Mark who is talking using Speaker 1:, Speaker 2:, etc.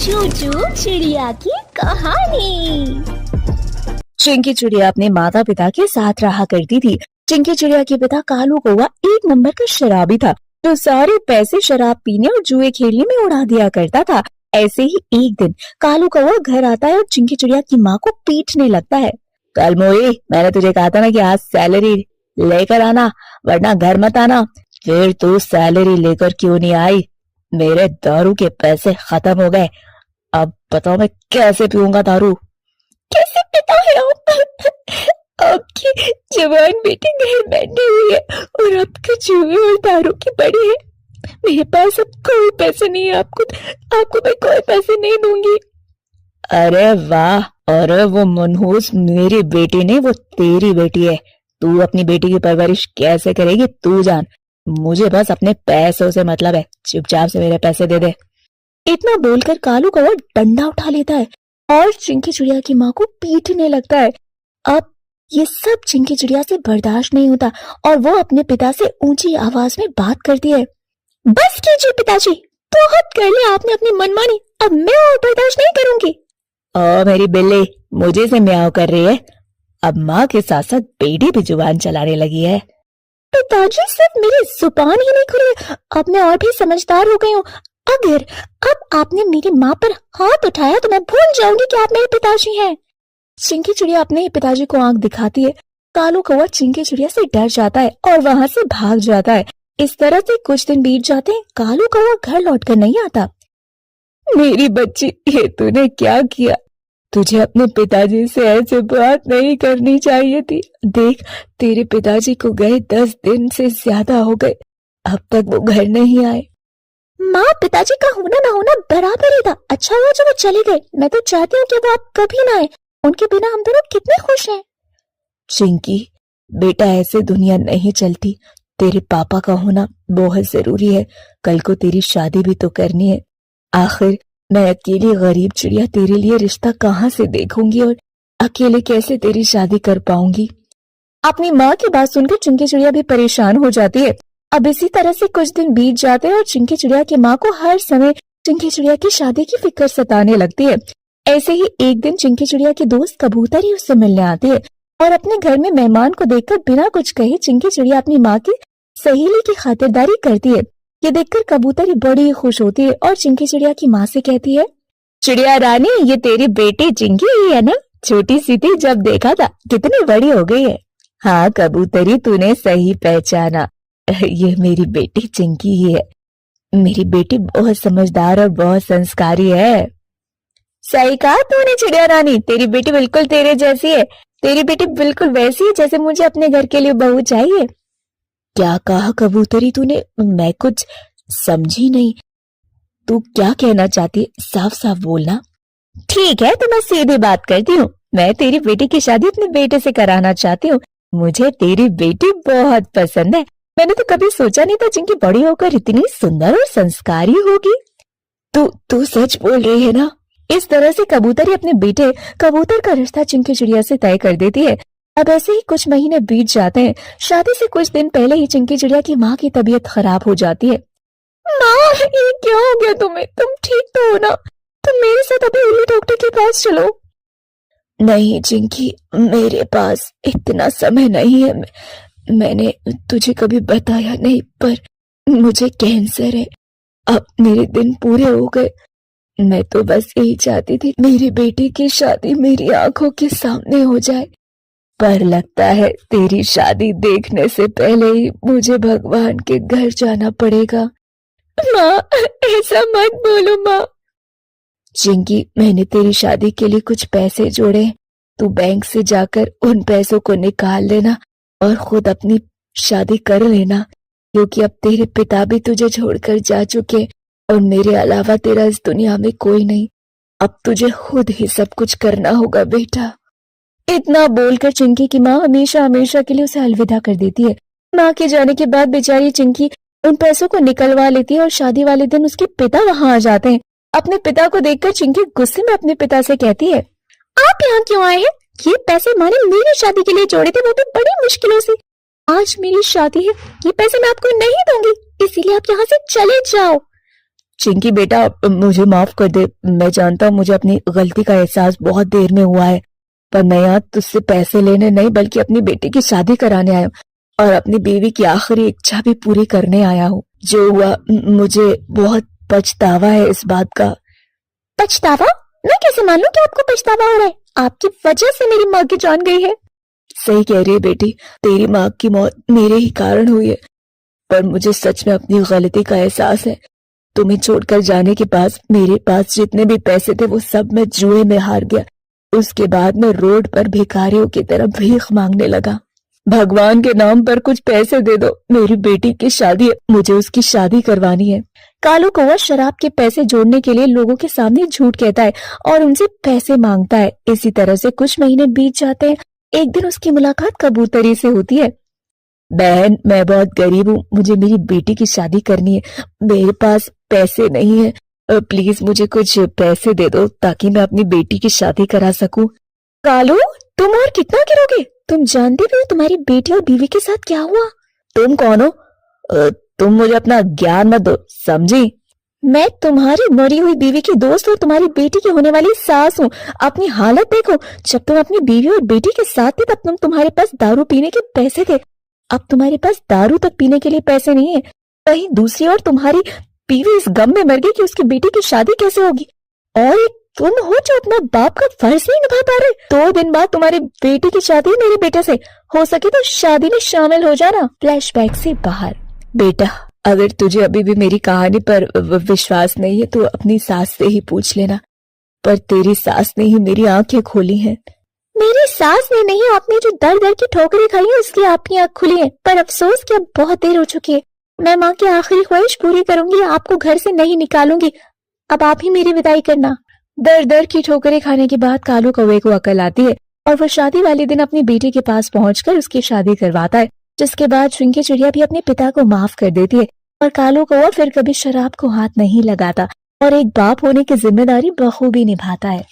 Speaker 1: चूचू चिड़िया की कहानी।
Speaker 2: चिंकी चिड़िया अपने माता पिता के साथ रहा करती थी। चिंकी चिड़िया के पिता कालू कौवा एक नंबर का शराबी था, जो सारे पैसे शराब पीने और जुए खेलने में उड़ा दिया करता था। ऐसे ही एक दिन कालू कौवा घर आता है और चिंकी चिड़िया की माँ को पीटने लगता है। कल मोई, मैंने तुझे कहा था ना कि आज सैलरी लेकर आना, वरना घर मत आना। फिर तू सैलरी लेकर क्यों नहीं आई? मेरे दारू के पैसे खत्म हो गए। अब बताओ मैं कैसे पीऊंगा दारू?
Speaker 1: कैसे पिता है आपकी जवान बेटी घर बैठी हुई है और आपके जुए और दारू की पड़ी है। मेरे पास अब कोई पैसे नहीं है, आपको मैं कोई पैसे नहीं दूंगी।
Speaker 2: अरे वाह, अरे वो मनहूस मेरी बेटी नहीं, वो तेरी बेटी है। तू अपनी बेटी की परवरिश कैसे करेगी तू जान। मुझे बस अपने पैसों से मतलब है, चुपचाप से मेरे पैसे दे दे।
Speaker 1: इतना बोलकर कालू कौवा डंडा उठा लेता है और चिंकी चिड़िया की माँ को पीटने लगता है। अब ये सब चिंकी चिड़िया से बर्दाश्त नहीं होता और वो अपने पिता से ऊंची आवाज में बात करती है। बस कीजिए पिताजी, बहुत कर लिया आपने अपनी मनमानी, अब मैं और बर्दाश्त नहीं करूंगी।
Speaker 2: ओ मेरी बिल्ली, मुझे से म्याऊं कर रही है। अब माँ के साथ साथ बेटी भी जुबान चलाने लगी है।
Speaker 1: पिताजी सिर्फ मेरी जुबान ही नहीं खुली, अब मैं और भी समझदार हो गई हूँ। अगर अब आपने मेरी माँ पर हाथ उठाया तो मैं भूल जाऊंगी कि आप मेरे पिताजी हैं। चिंकी चिड़िया अपने ही पिताजी को आंख दिखाती है। कालू कौवा चिंकी चिड़िया से डर जाता है और वहां से भाग जाता है। इस तरह से कुछ दिन बीत जाते हैं। कालू कौवा घर लौटकर नहीं आता।
Speaker 2: मेरी बच्ची, ये तूने क्या किया? तुझे अपने पिताजी से ऐसे बात नहीं करनी चाहिए थी। देख, तेरे पिताजी को गए 10 दिन से ज्यादा हो गए, अब तक वो घर नहीं आए।
Speaker 1: माँ, पिताजी का होना ना होना बराबर ही था। अच्छा हुआ जो वो चले गए। मैं तो चाहती हूँ कि वो अब कभी ना आए। उनके बिना हम दोनों कितने खुश हैं।
Speaker 2: चिंकी बेटा, ऐसे दुनिया नहीं चलती। तेरे पापा का होना बहुत जरूरी है। कल को तेरी शादी भी तो करनी है। आखिर मैं अकेली गरीब चिड़िया तेरे लिए रिश्ता कहाँ से देखूंगी और अकेले कैसे तेरी शादी कर पाऊंगी?
Speaker 1: अपनी माँ की बात सुनकर चिंकी चिड़िया भी परेशान हो जाती है। अब इसी तरह से कुछ दिन बीत जाते हैं और चिंकी चिड़िया की माँ को हर समय चिंकी चिड़िया की शादी की फिक्र सताने लगती है। ऐसे ही एक दिन चिंकी चिड़िया की दोस्त कबूतर ही उससे मिलने आती है और अपने घर में मेहमान को देखकर बिना कुछ कहे चिंकी चिड़िया अपनी माँ की सहेली की खातिरदारी करती है। ये देखकर कबूतर ही बड़ी खुश होती है और चिंकी चिड़िया की माँ से कहती है,
Speaker 2: चिड़िया रानी, ये तेरी बेटी चिंकी ही है ना? छोटी सी थी जब देखा था, कितनी बड़ी हो गई है। हाँ कबूतरी, तूने सही पहचाना, ये मेरी बेटी चिंकी ही है। मेरी बेटी बहुत समझदार और बहुत संस्कारी है।
Speaker 1: सही कहा तूने चिड़िया रानी, तेरी बेटी बिल्कुल तेरे जैसी है। तेरी बेटी बिल्कुल वैसी है जैसे मुझे अपने घर के लिए बहू चाहिए।
Speaker 2: क्या कहा कबूतरी तूने? मैं कुछ समझी नहीं। तू क्या कहना चाहती? साफ साफ बोलना।
Speaker 1: ठीक है, तो मैं सीधी बात करती हूँ। मैं तेरी बेटी की शादी अपने बेटे से कराना चाहती हूँ। मुझे तेरी बेटी बहुत पसंद है। मैंने तो कभी सोचा नहीं था चिंकी बड़ी होकर इतनी सुंदर और संस्कारी होगी।
Speaker 2: तू सच बोल रही है ना?
Speaker 1: इस तरह से कबूतरी अपने बेटे कबूतर का रिश्ता चिंकी चिड़िया से तय कर देती है। अब ऐसे ही कुछ महीने बीत जाते हैं। शादी से कुछ दिन पहले ही चिंकी चिड़िया की माँ की तबीयत खराब हो जाती है। माँ, ये क्या हो गया तुम्हें? तुम ठीक तो हो ना? तुम मेरे साथ अभी उल्लू डॉक्टर के पास चलो।
Speaker 2: नहीं चिंकी, मेरे पास इतना समय नहीं है। मैंने तुझे कभी बताया नहीं, पर मुझे कैंसर है। अब मेरे दिन पूरे हो गए। मैं तो बस यही चाहती थी मेरी बेटी की शादी मेरी आंखों के सामने हो जाए, पर लगता है तेरी शादी देखने से पहले ही मुझे भगवान के घर जाना पड़ेगा।
Speaker 1: माँ, ऐसा मत बोलो माँ।
Speaker 2: चिंकी, मैंने तेरी शादी के लिए कुछ पैसे जोड़े। तू बैंक से जाकर उन पैसों को निकाल लेना और खुद अपनी शादी कर लेना, क्योंकि अब तेरे पिता भी तुझे छोड़कर जा चुके और मेरे अलावा तेरा इस दुनिया में कोई नहीं। अब तुझे खुद ही सब कुछ करना होगा बेटा।
Speaker 1: इतना बोलकर चिंकी की माँ हमेशा हमेशा के लिए उसे अलविदा कर देती है। माँ के जाने के बाद बेचारी चिंकी उन पैसों को निकलवा लेती है और शादी वाले दिन उसके पिता वहां आ जाते हैं। अपने पिता को देखकर चिंकी गुस्से में अपने पिता से कहती है, आप यहाँ क्यों आए हैं? ये पैसे मैंने मेरी शादी के लिए जोड़े थे, वो भी बड़ी मुश्किलों से। आज मेरी शादी है, ये पैसे मैं आपको नहीं दूंगी, इसीलिए आप यहाँ से चले जाओ।
Speaker 2: चिंकी बेटा, मुझे माफ कर दे। मैं जानता हूँ मुझे अपनी गलती का एहसास बहुत देर में हुआ है, पर मैं यहाँ तुझसे पैसे लेने नहीं बल्कि अपनी बेटी की शादी कराने आया हूँ और अपनी बीवी की आखिरी इच्छा भी पूरी करने आया हूँ। जो हुआ मुझे बहुत पछतावा है इस बात का।
Speaker 1: पछतावा? मैं कैसे मान लूं कि आपको पछतावा हो रहा है? आपकी वजह से मेरी माँ की जान गई है।
Speaker 2: सही कह रही है बेटी, तेरी माँ की मौत मेरे ही कारण हुई है, पर मुझे सच में अपनी गलती का एहसास है। तुम्हें छोड़कर जाने के बाद मेरे पास जितने भी पैसे थे वो सब मैं जुए में हार गया। उसके बाद मैं रोड पर भिखारियों की तरह भीख मांगने लगा। भगवान के नाम पर कुछ पैसे दे दो, मेरी बेटी की शादी है, मुझे उसकी शादी करवानी है।
Speaker 1: कालू कौवा शराब के पैसे जोड़ने के लिए लोगों के सामने झूठ कहता है और उनसे पैसे मांगता है। इसी तरह से कुछ महीने बीत जाते हैं। एक दिन उसकी मुलाकात कबूतरी से होती है।
Speaker 2: बहन, मैं बहुत गरीब हूँ, मुझे मेरी बेटी की शादी करनी है, मेरे पास पैसे नहीं है, प्लीज मुझे कुछ पैसे दे दो ताकि मैं अपनी बेटी की शादी करा सकूं।
Speaker 1: कालू, तुम और कितना गिरोगे? तुम जानते भी हो तुम्हारी बेटी और बीवी के साथ क्या हुआ?
Speaker 2: तुम कौन हो? तुम मुझे अपना ज्ञान मत दो, समझी?
Speaker 1: मैं तुम्हारी मरी हुई बीवी की दोस्त और तुम्हारी बेटी की होने वाली सास हूँ। अपनी हालत देखो, जब तुम अपनी बीवी और बेटी के साथ थे तब तुम्हारे पास दारू पीने के पैसे थे। अब तुम्हारे पास दारू तक पीने के लिए पैसे नहीं है। कहीं दूसरी ओर तुम्हारी बीवी इस गम में मर गई कि उसकी बेटी की शादी कैसे होगी। और एक तुम हो जो अपना बाप का फर्ज नहीं निभा पा रहे। 2 दिन बाद तुम्हारी बेटी की शादी है मेरे बेटे से। हो सके तो शादी में शामिल हो जाना। फ्लैशबैक से बाहर।
Speaker 2: बेटा, अगर तुझे अभी भी मेरी कहानी पर विश्वास नहीं है तो अपनी सास से ही पूछ लेना, पर तेरी सास ने ही मेरी आंखें खोली हैं।
Speaker 1: मेरी सास ने नहीं, आपने जो दर दर की ठोकरें खाई हैं उसकी आपकी आंख खुली है। पर अफसोस कि अब बहुत देर हो चुकी है। मैं माँ की आखिरी ख्वाहिश पूरी करूंगी, आपको घर से नहीं निकालूंगी। अब आप ही मेरी विदाई करना। दर दर की ठोकरें खाने के बाद कालू कौवे को अकल आती है और वो शादी वाले दिन अपनी बेटी के पास पहुंचकर उसकी शादी करवाता है, जिसके बाद चिंकी चिड़िया भी अपने पिता को माफ कर देती है और कालू कौवा फिर कभी शराब को हाथ नहीं लगाता और एक बाप होने की जिम्मेदारी बखूबी निभाता है।